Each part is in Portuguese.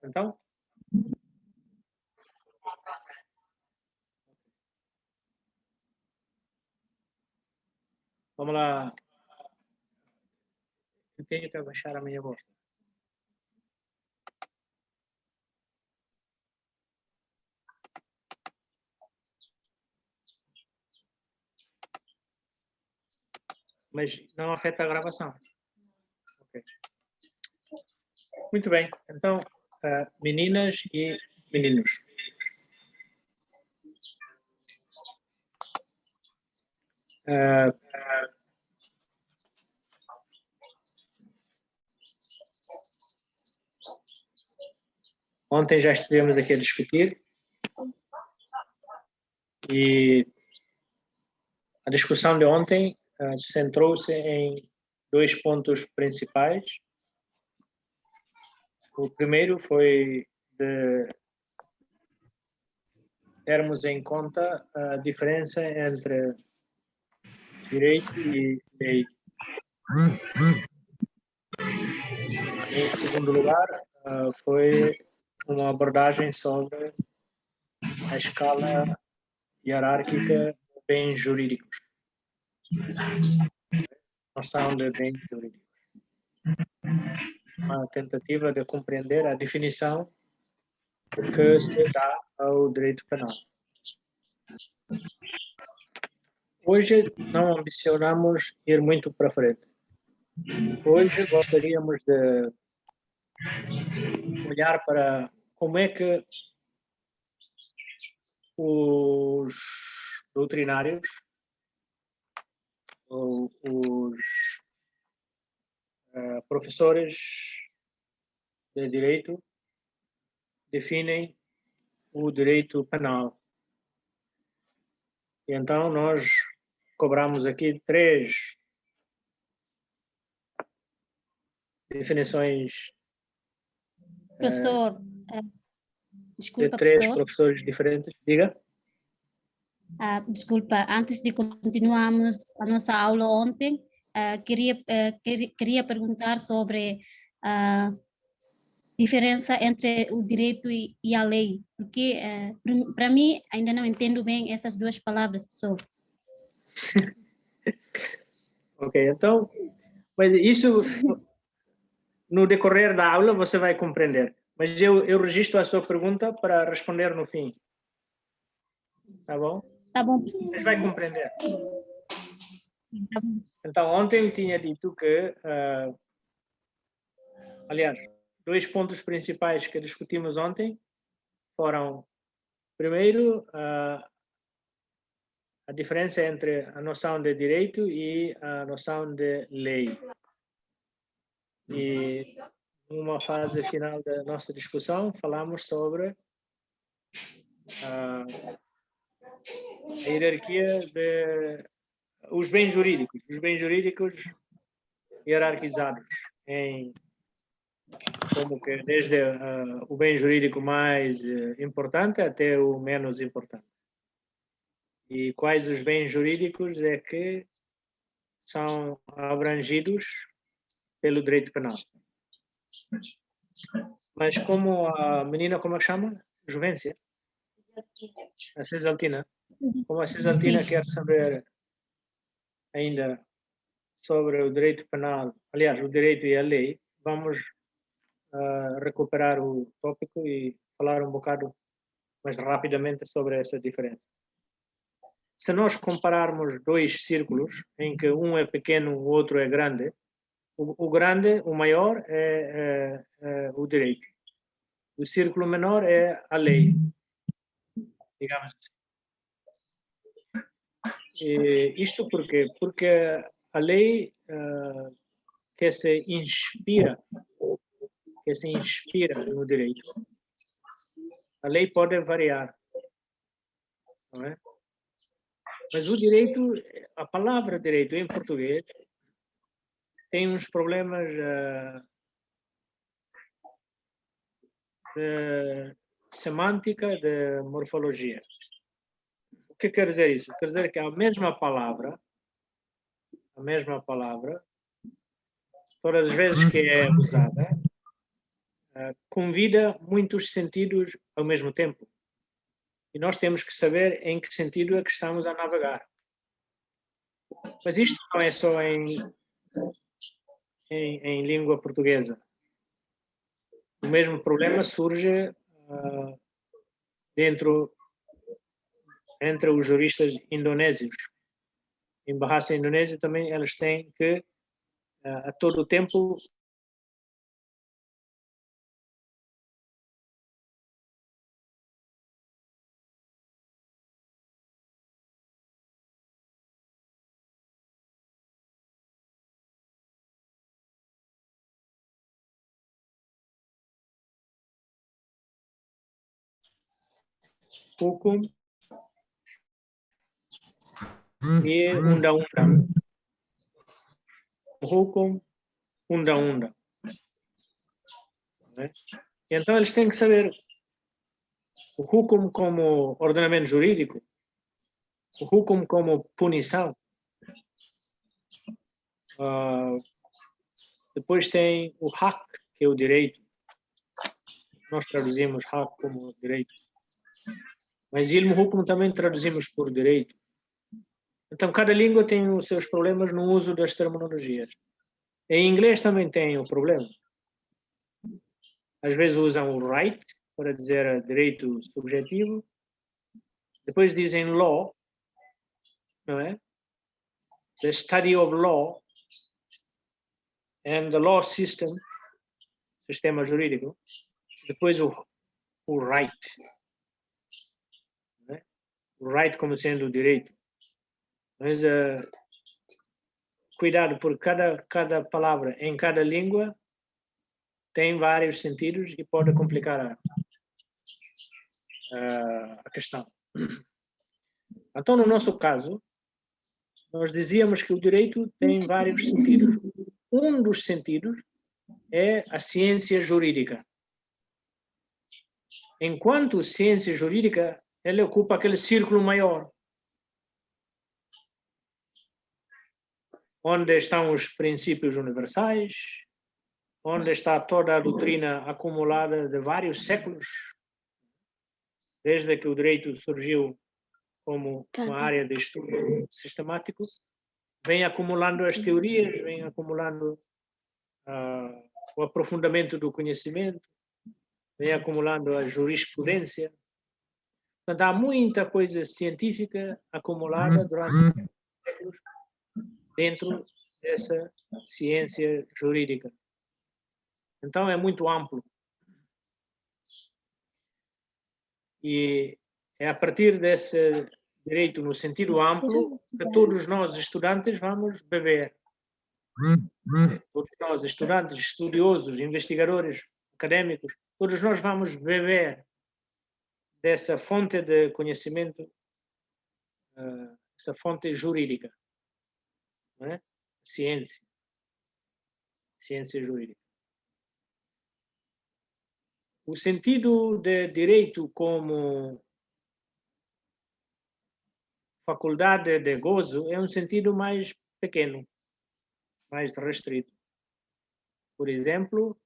Então? Vamos lá. Eu tenho que abaixar a minha voz. Mas não afeta a gravação. Okay. Muito bem. Então, meninas e meninos. Ontem já estivemos aqui a discutir e a discussão de ontem centrou-se em 2 pontos principais. O primeiro foi de termos em conta a diferença entre direito e lei. Em segundo lugar, foi uma abordagem sobre a escala hierárquica de bens jurídicos. Noção de bens jurídicos. Uma tentativa de compreender a definição que se dá ao direito penal. Hoje não ambicionamos ir muito para frente. Hoje gostaríamos de olhar para como é que os doutrinários, ou os professores de direito definem o direito penal. E então nós cobramos aqui 3 definições Professor, desculpa, de 3 professor. professores diferentes. Diga. Desculpa, antes de continuarmos a nossa aula ontem, queria perguntar sobre a diferença entre o direito e a lei, porque para mim ainda não entendo bem essas 2 palavras, professor. Ok, então, mas isso no decorrer da aula você vai compreender. Mas eu registro a sua pergunta para responder no fim. Tá bom? Tá bom. Mas vai compreender. Tá bom. Então, ontem eu tinha dito que, aliás, 2 pontos principais que discutimos ontem foram, primeiro, a diferença entre a noção de direito e a noção de lei. E numa fase final da nossa discussão, falamos sobre a hierarquia de os bens jurídicos hierarquizados em como que desde o bem jurídico mais importante até o menos importante. E quais os bens jurídicos é que são abrangidos pelo direito penal. Mas como a menina, como é que chama? Juvência? A Cisaltina. Como a Cisaltina quer saber ainda sobre o direito penal, aliás, o direito e a lei, vamos recuperar o tópico e falar um bocado mais rapidamente sobre essa diferença. Se nós compararmos 2 círculos, em que um é pequeno, o outro é grande, o grande, o maior, é o direito. O círculo menor é a lei, digamos assim. E isto por quê? Porque a lei que se inspira no direito. A lei pode variar, não é? Mas o direito, a palavra direito em português tem uns problemas de semântica, de morfologia. O que quer dizer isso? Quer dizer que a mesma palavra, todas as vezes que é usada, convida muitos sentidos ao mesmo tempo. E nós temos que saber em que sentido é que estamos a navegar. Mas isto não é só em língua portuguesa. O mesmo problema surge entre os juristas indonésios. Em Bahasa Indonésia também eles têm que, a todo o tempo, hukum e undang-undang. Hukum, undang-undang. Então eles têm que saber o hukum como ordenamento jurídico, o hukum como punição. Depois tem o haq, que é o direito. Nós traduzimos haq como direito. Mas ilm hukum também traduzimos por direito. Então, cada língua tem os seus problemas no uso das terminologias. Em inglês também tem o problema. Às vezes usam o right para dizer direito subjetivo. Depois dizem law, não é? The study of law and the law system, sistema jurídico. Depois o right. Não é? O right como sendo o direito. Mas cuidado, por cada palavra em cada língua tem vários sentidos e pode complicar a questão. Então, no nosso caso, nós dizíamos que o direito tem vários sentidos. Um dos sentidos é a ciência jurídica. Enquanto ciência jurídica, ela ocupa aquele círculo maior, onde estão os princípios universais, onde está toda a doutrina acumulada de vários séculos, desde que o direito surgiu como uma área de estudo sistemático, vem acumulando as teorias, vem acumulando o aprofundamento do conhecimento, vem acumulando a jurisprudência. Portanto, há muita coisa científica acumulada durante séculos dentro dessa ciência jurídica. Então, é muito amplo. E é a partir desse direito no sentido amplo que todos nós, estudantes, vamos beber. Todos nós, estudantes, estudiosos, investigadores, académicos, todos nós vamos beber dessa fonte de conhecimento, essa fonte jurídica. Não é? Ciência jurídica. O sentido de direito como faculdade de gozo é um sentido mais pequeno, mais restrito. Por exemplo,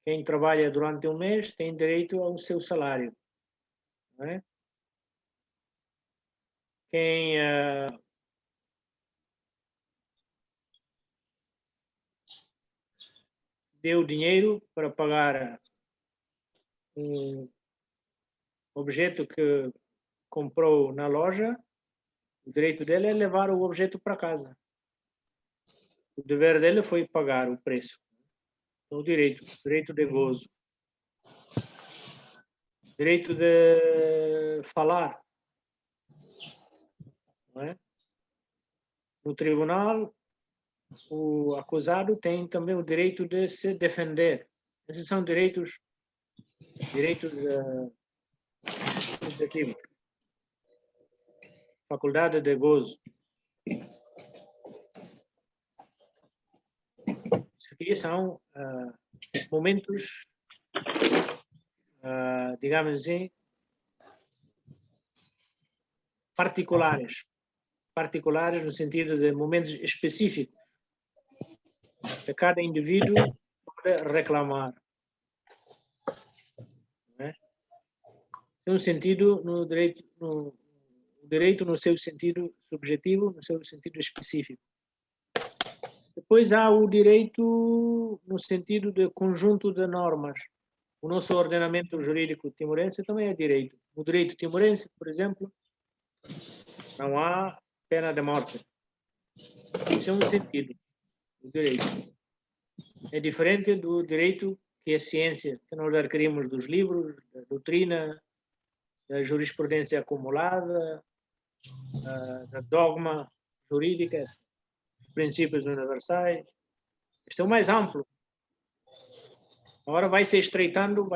quem trabalha durante um mês tem direito ao seu salário. Não é? Quem deu dinheiro para pagar um objeto que comprou na loja, o direito dele é levar o objeto para casa. O dever dele foi pagar o preço. Então, o direito de gozo. Direito de falar. Não é? No tribunal, o acusado tem também o direito de se defender. Esses são direitos subjetivos. Faculdade de gozo. Isso aqui são momentos, digamos assim, particulares no sentido de momentos específicos que cada indivíduo pode reclamar. né? Tem um sentido no direito, o direito no seu sentido subjetivo, no seu sentido específico. Depois há o direito no sentido de conjunto de normas. O nosso ordenamento jurídico timorense também é direito. No direito timorense, por exemplo, não há pena de morte. Isso é um sentido do direito. É diferente do direito que é ciência, que nós adquirimos dos livros, da doutrina, da jurisprudência acumulada, da dogma jurídica, dos princípios universais. Este é o mais amplo. Agora vai se estreitando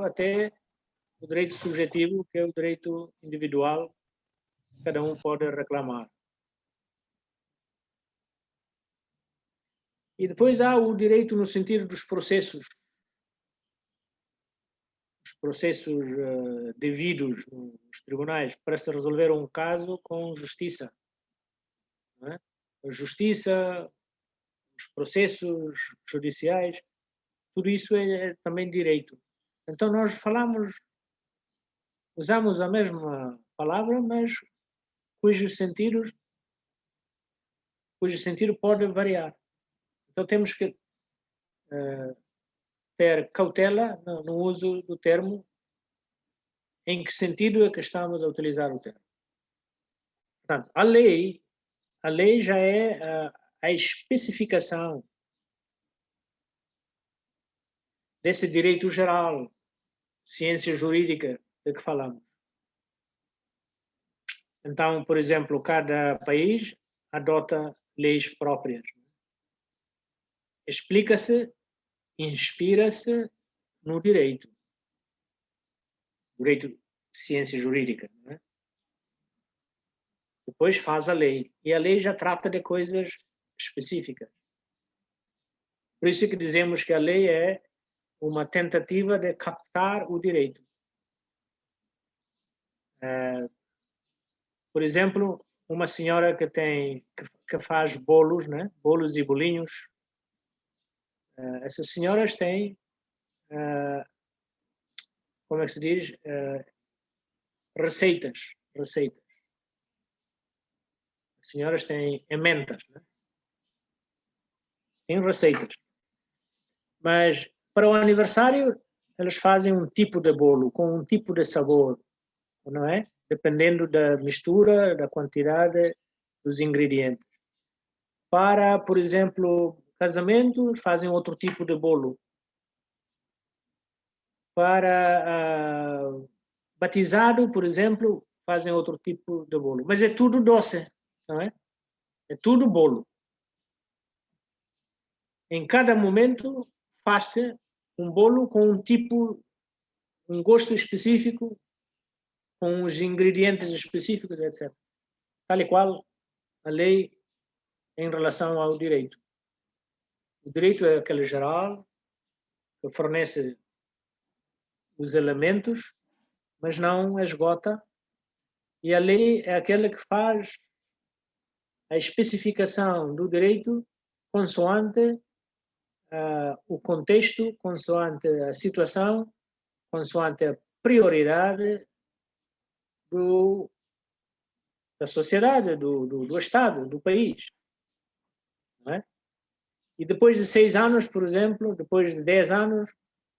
até o direito subjetivo, que é o direito individual, que cada um pode reclamar. E depois há o direito no sentido dos processos. Os processos devidos nos tribunais para se resolver um caso com justiça. Não é? A justiça, os processos judiciais, tudo isso é também direito. Então nós usamos a mesma palavra, mas cujo sentido pode variar. Então temos que ter cautela no uso do termo, em que sentido é que estamos a utilizar o termo. Portanto, a lei já é a especificação desse direito geral, ciência jurídica de que falamos. Então, por exemplo, cada país adota leis próprias. Explica-se, inspira-se no direito de ciência jurídica. Não é? Depois faz a lei. E a lei já trata de coisas específicas. Por isso que dizemos que a lei é uma tentativa de captar o direito. Por exemplo, uma senhora que faz bolos, né? Bolos e bolinhos. Essas senhoras têm, como é que se diz? Receitas. As senhoras têm emendas, né? Têm receitas. Mas para o aniversário elas fazem um tipo de bolo com um tipo de sabor, não é? Dependendo da mistura, da quantidade dos ingredientes. Para, por exemplo, casamento, fazem outro tipo de bolo. Para batizado, por exemplo, fazem outro tipo de bolo. Mas é tudo doce, não é? É tudo bolo. Em cada momento faz-se um bolo com um gosto específico, com os ingredientes específicos, etc. Tal e qual a lei em relação ao direito. O direito é aquele geral que fornece os elementos, mas não esgota. E a lei é aquela que faz a especificação do direito consoante o contexto, consoante a situação, consoante a prioridade da sociedade, do Estado, do país. Não é? E depois de 6 anos, por exemplo, depois de 10 anos,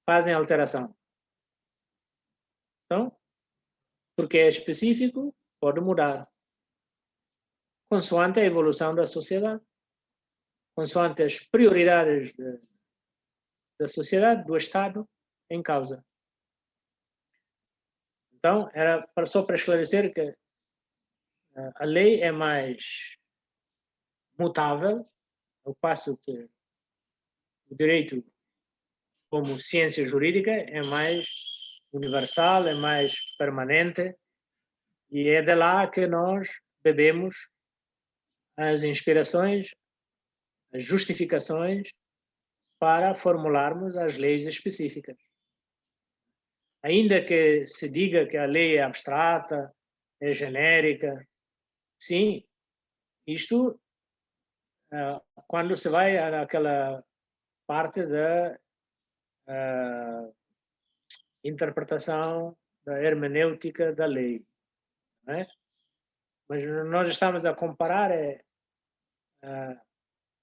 fazem alteração. Então, porque é específico, pode mudar. Consoante a evolução da sociedade, consoante as prioridades da sociedade, do Estado em causa. Então, era só para esclarecer que a lei é mais mutável, ao passo que o direito, como ciência jurídica, é mais universal, é mais permanente, e é de lá que nós bebemos as inspirações, as justificações para formularmos as leis específicas. Ainda que se diga que a lei é abstrata, é genérica, sim, isto quando se vai àquela parte interpretação da hermenêutica da lei, não é? Mas nós estamos a comparar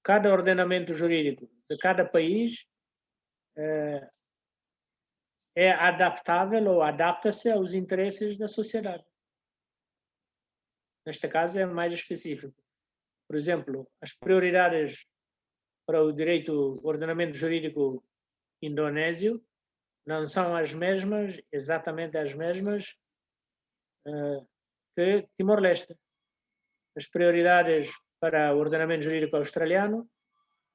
cada ordenamento jurídico de cada país é adaptável ou adapta-se aos interesses da sociedade. Neste caso é mais específico. Por exemplo, as prioridades para o ordenamento jurídico indonésio não são as mesmas, exatamente as mesmas que Timor-Leste. As prioridades para o ordenamento jurídico australiano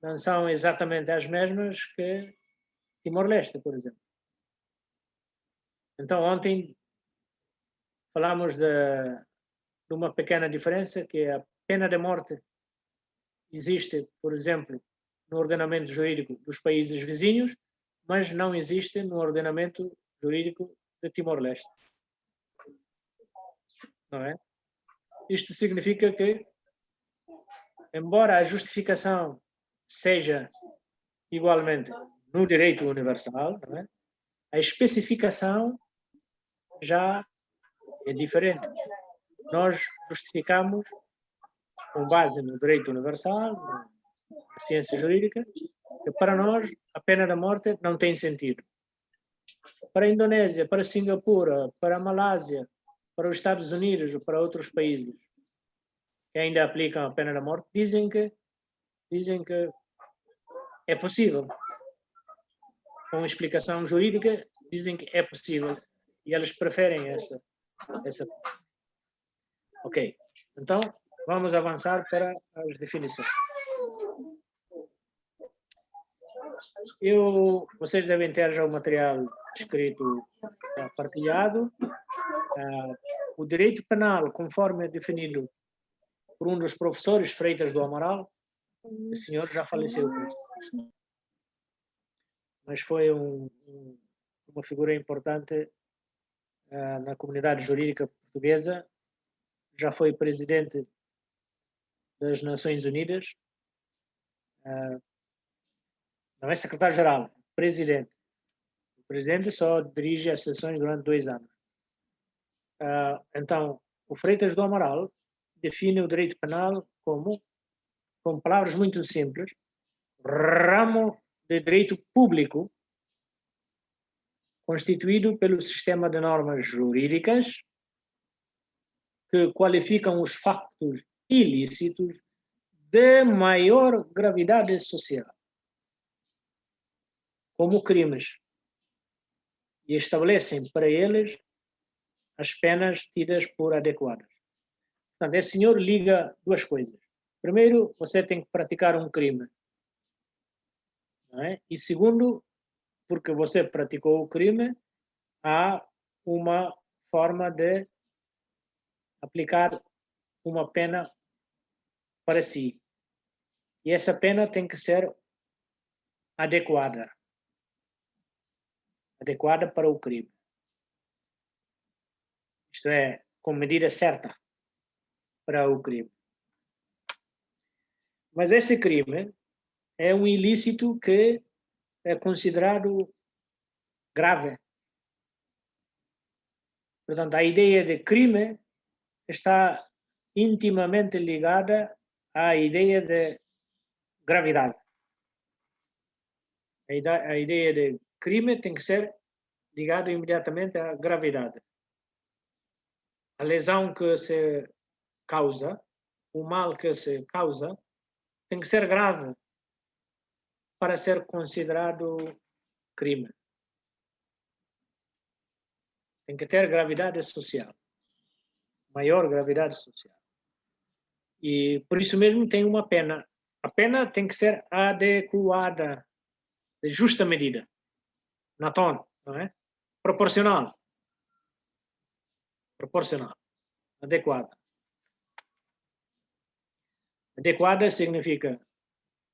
não são exatamente as mesmas que Timor-Leste, por exemplo. Então, ontem falamos de uma pequena diferença, que é a pena de morte existe, por exemplo, no ordenamento jurídico dos países vizinhos, mas não existe no ordenamento jurídico de Timor-Leste. Não é? Isto significa que, embora a justificação seja igualmente no direito universal, não é? A especificação já é diferente. Nós justificamos com base no direito universal, na ciência jurídica, que para nós a pena da morte não tem sentido. Para a Indonésia, para a Singapura, para a Malásia, para os Estados Unidos ou para outros países que ainda aplicam a pena da morte, dizem que é possível. Com explicação jurídica, dizem que é possível. E eles preferem essa. Ok. Então, vamos avançar para as definições. Vocês devem ter já o material escrito partilhado. O direito penal, conforme é definido por um dos professores, Freitas do Amaral, o senhor já faleceu, mas foi uma figura importante na comunidade jurídica portuguesa, já foi presidente das Nações Unidas, não é secretário-geral, presidente. O presidente só dirige as sessões durante 2 anos. Então, o Freitas do Amaral define o direito penal como, com palavras muito simples, ramo de direito público constituído pelo sistema de normas jurídicas que qualificam os factos ilícitos de maior gravidade social como crimes e estabelecem para eles as penas tidas por adequadas. Portanto, esse senhor liga 2 coisas. Primeiro, você tem que praticar um crime. Não é? E segundo, porque você praticou o crime, há uma forma de aplicar uma pena para si. E essa pena tem que ser adequada. Adequada para o crime. Isto é, com medida certa para o crime. Mas esse crime é um ilícito que é considerado grave. Portanto, a ideia de crime está intimamente ligada à ideia de gravidade. A ideia de crime tem que ser ligada imediatamente à gravidade. A lesão que se causa, o mal que se causa, tem que ser grave para ser considerado crime. Tem que ter gravidade social. Maior gravidade social. E por isso mesmo tem uma pena. A pena tem que ser adequada, de justa medida. Na tona, não é? Proporcional. Proporcional. Adequada. Adequada significa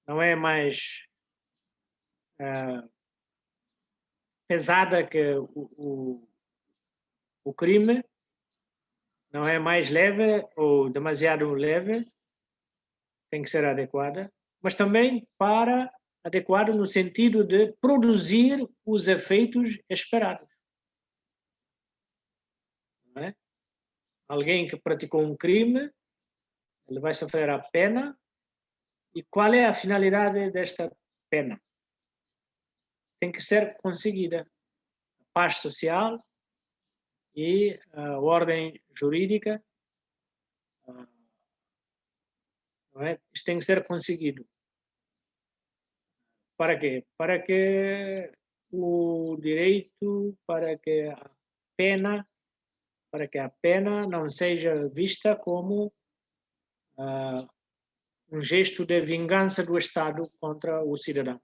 não é mais pesada que o crime, não é mais leve ou demasiado leve, tem que ser adequada, mas também adequada no sentido de produzir os efeitos esperados. não é? Alguém que praticou um crime, ele vai sofrer a pena. E qual é a finalidade desta pena? Tem que ser conseguida a paz social e a ordem jurídica. Não é? Isto tem que ser conseguido. Para quê? Para que o direito, para que a pena não seja vista como um gesto de vingança do Estado contra o cidadão.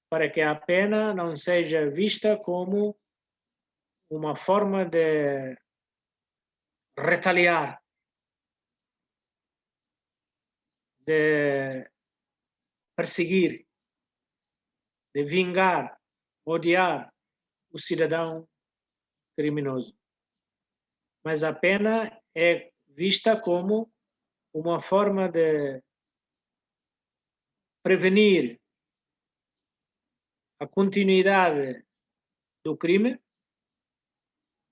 Para que a pena não seja vista como uma forma de retaliar, de perseguir, de vingar, odiar o cidadão criminoso. Mas a pena é vista como uma forma de prevenir a continuidade do crime,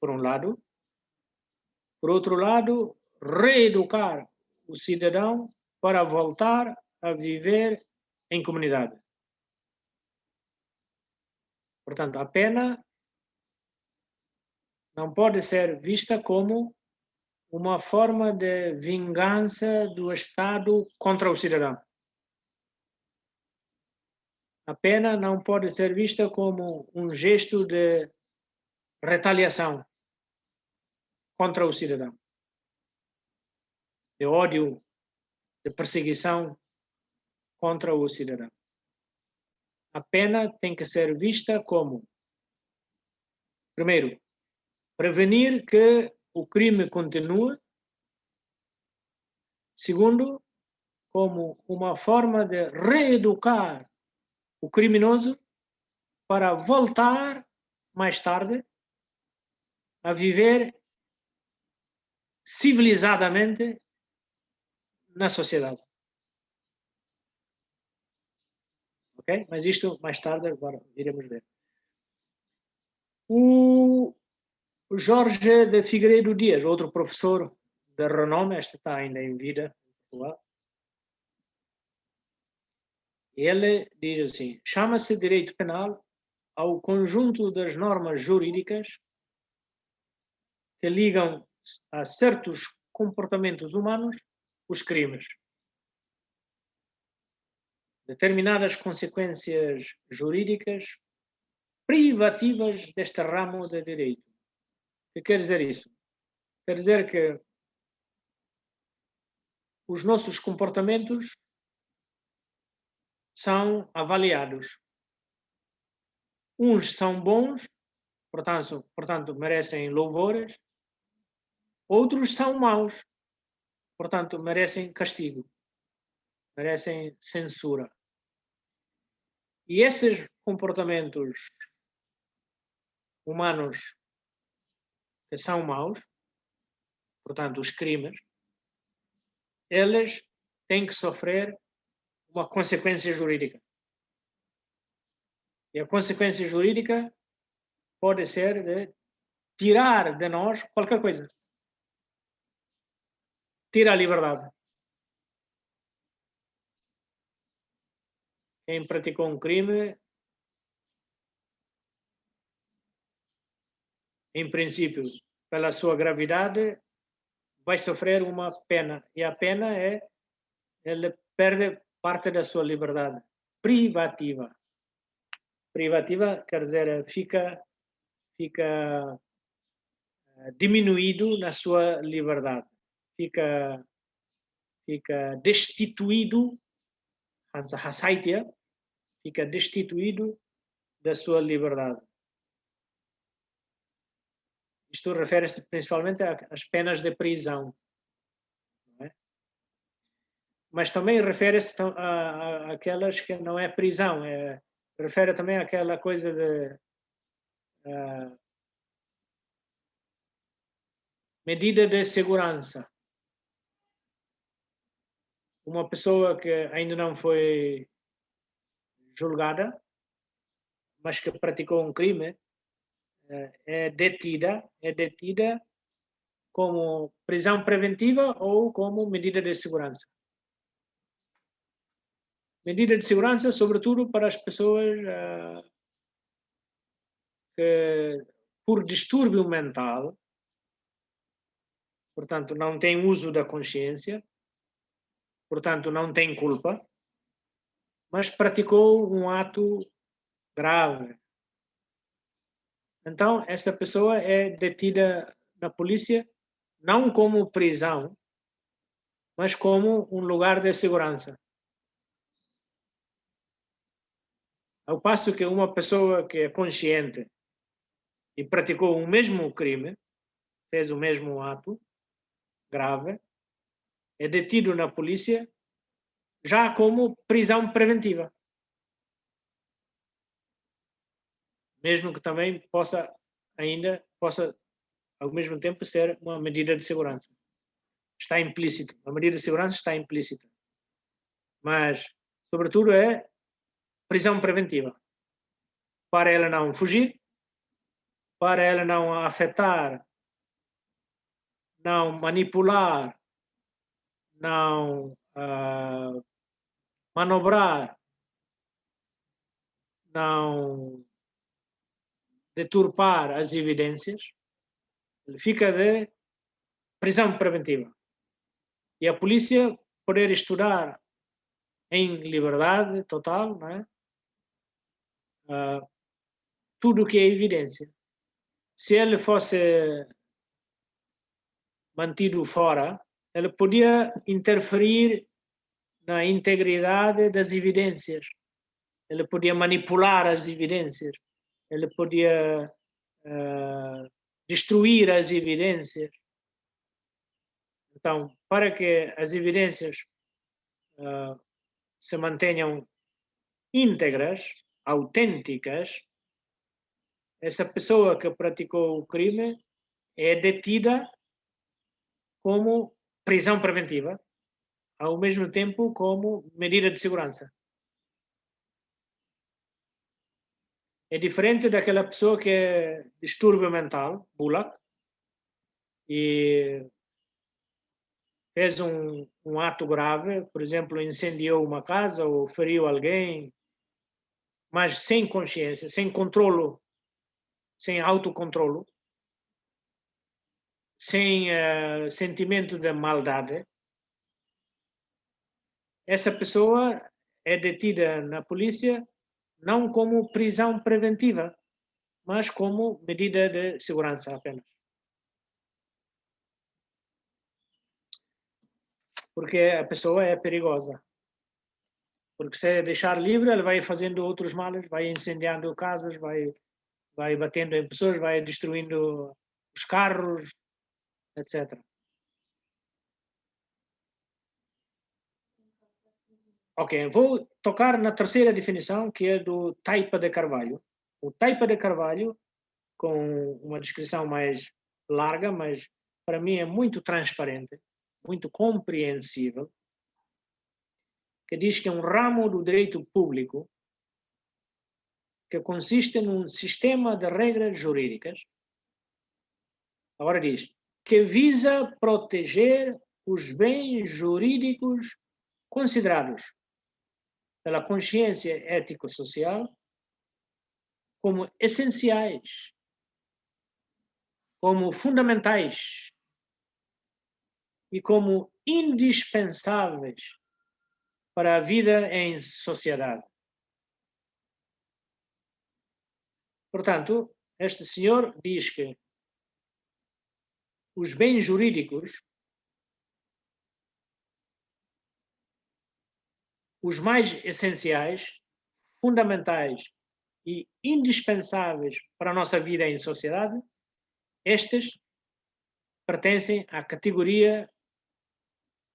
por um lado. Por outro lado, reeducar o cidadão para voltar a viver em comunidade. Portanto, a pena não pode ser vista como uma forma de vingança do Estado contra o cidadão. A pena não pode ser vista como um gesto de retaliação contra o cidadão, de ódio, de perseguição contra o cidadão. A pena tem que ser vista como, primeiro, prevenir que o crime continue. Segundo, como uma forma de reeducar o criminoso para voltar mais tarde a viver civilizadamente na sociedade. Ok? Mas isto mais tarde agora iremos ver. O Jorge de Figueiredo Dias, outro professor de renome, este está ainda em vida em Portugal. Ele diz assim: chama-se direito penal ao conjunto das normas jurídicas que ligam a certos comportamentos humanos os crimes. Determinadas consequências jurídicas privativas deste ramo de direito. O que quer dizer isso? Quer dizer que os nossos comportamentos são avaliados. Uns são bons, portanto merecem louvores. Outros são maus, portanto merecem castigo, merecem censura. E esses comportamentos humanos que são maus, portanto os crimes, eles têm que sofrer uma consequência jurídica. E a consequência jurídica pode ser de tirar de nós qualquer coisa. Tira a liberdade. Quem praticou um crime, em princípio, pela sua gravidade, vai sofrer uma pena. E a pena é, ele perde parte da sua liberdade privativa. Privativa quer dizer, fica diminuído na sua liberdade. Fica destituído, fica destituído da sua liberdade. Isto refere-se principalmente às penas de prisão. Não é? Mas também refere-se àquelas que não é prisão, refere também àquela coisa de medida de segurança. Uma pessoa que ainda não foi julgada, mas que praticou um crime, é detida como prisão preventiva ou como medida de segurança. Medida de segurança, sobretudo para as pessoas que, por distúrbio mental, portanto, não têm uso da consciência, portanto, não tem culpa, mas praticou um ato grave. Então, essa pessoa é detida na polícia não como prisão, mas como um lugar de segurança. Ao passo que uma pessoa que é consciente e praticou o mesmo crime, fez o mesmo ato grave, é detido na polícia já como prisão preventiva. Mesmo que também possa ao mesmo tempo ser uma medida de segurança. Está implícito. A medida de segurança está implícita. Mas, sobretudo, é prisão preventiva. Para ela não fugir, para ela não afetar, não manipular, não manobrar, não deturpar as evidências, ele fica de prisão preventiva. E a polícia poder estudar em liberdade total, não é? Tudo o que é evidência. Se ele fosse mantido fora, ele podia interferir na integridade das evidências. Ele podia manipular as evidências. Ele podia destruir as evidências. Então, para que as evidências se mantenham íntegras, autênticas, essa pessoa que praticou o crime é detida como prisão preventiva, ao mesmo tempo como medida de segurança. É diferente daquela pessoa que é distúrbio mental, bullock, e fez um ato grave, por exemplo, incendiou uma casa ou feriu alguém, mas sem consciência, sem controlo, sem autocontrolo, sem sentimento de maldade. Essa pessoa é detida na polícia não como prisão preventiva, mas como medida de segurança apenas. Porque a pessoa é perigosa. Porque se deixar livre, ela vai fazendo outros males, vai incendiando casas, vai batendo em pessoas, vai destruindo os carros, etc. Ok, vou tocar na terceira definição, que é do Taipa de Carvalho. O Taipa de Carvalho, com uma descrição mais larga, mas para mim é muito transparente, muito compreensível, que diz que é um ramo do direito público que consiste num sistema de regras jurídicas, agora diz, que visa proteger os bens jurídicos considerados pela consciência ético-social como essenciais, como fundamentais e como indispensáveis para a vida em sociedade. Portanto, este senhor diz que os bens jurídicos, os mais essenciais, fundamentais e indispensáveis para a nossa vida em sociedade, estes pertencem à categoria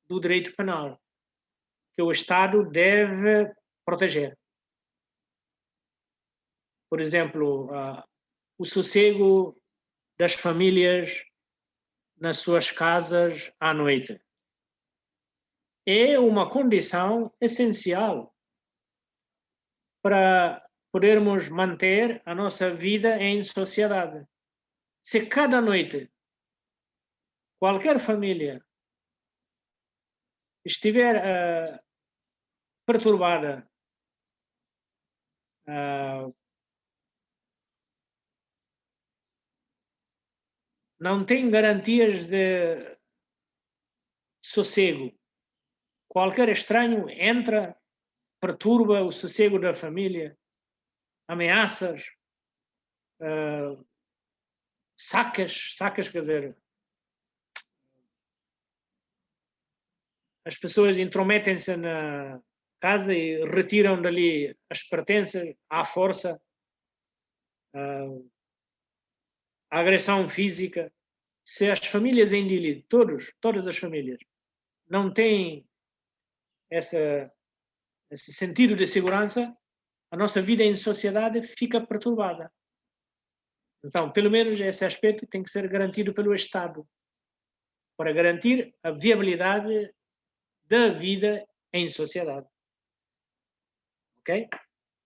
do direito penal, que o Estado deve proteger. Por exemplo, o sossego das famílias nas suas casas à noite. É uma condição essencial para podermos manter a nossa vida em sociedade. Se cada noite qualquer família estiver perturbada, não tem garantias de sossego, qualquer estranho entra, perturba o sossego da família, ameaças, sacas, quer dizer, as pessoas intrometem-se na casa e retiram dali as pertences à força, a agressão física. Se as famílias em Dili, todas as famílias, não têm esse sentido de segurança, a nossa vida em sociedade fica perturbada. Então, pelo menos esse aspecto tem que ser garantido pelo Estado, para garantir a viabilidade da vida em sociedade. Ok?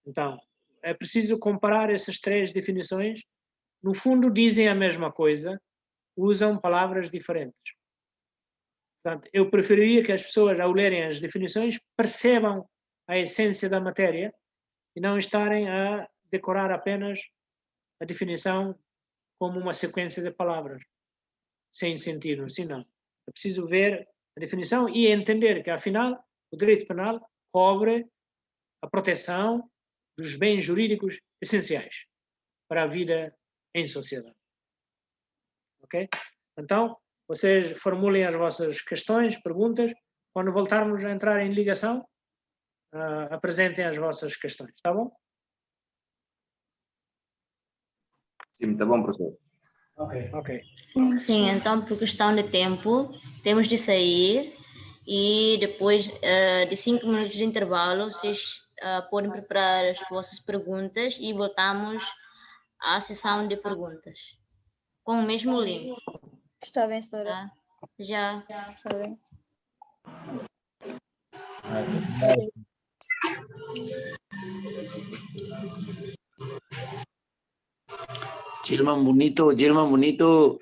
Então, é preciso comparar essas três definições. No fundo, dizem a mesma coisa, usam palavras diferentes. Portanto, eu preferiria que as pessoas, ao lerem as definições, percebam a essência da matéria e não estarem a decorar apenas a definição como uma sequência de palavras, sem sentido, assim não. É preciso ver a definição e entender que, afinal, o direito penal cobre a proteção dos bens jurídicos essenciais para a vida em sociedade. Ok? Então, vocês formulem as vossas questões, perguntas. Quando voltarmos a entrar em ligação, apresentem as vossas questões, tá bom? Sim, tá bom, professor. Ok. Sim, então, por questão de tempo, temos de sair e depois de 5 minutos de intervalo, vocês podem preparar as vossas perguntas e voltamos à sessão de perguntas com o mesmo link. Está bem, senhora. Tá? Já. Está bem. Gilman bonito, Gilman bonito.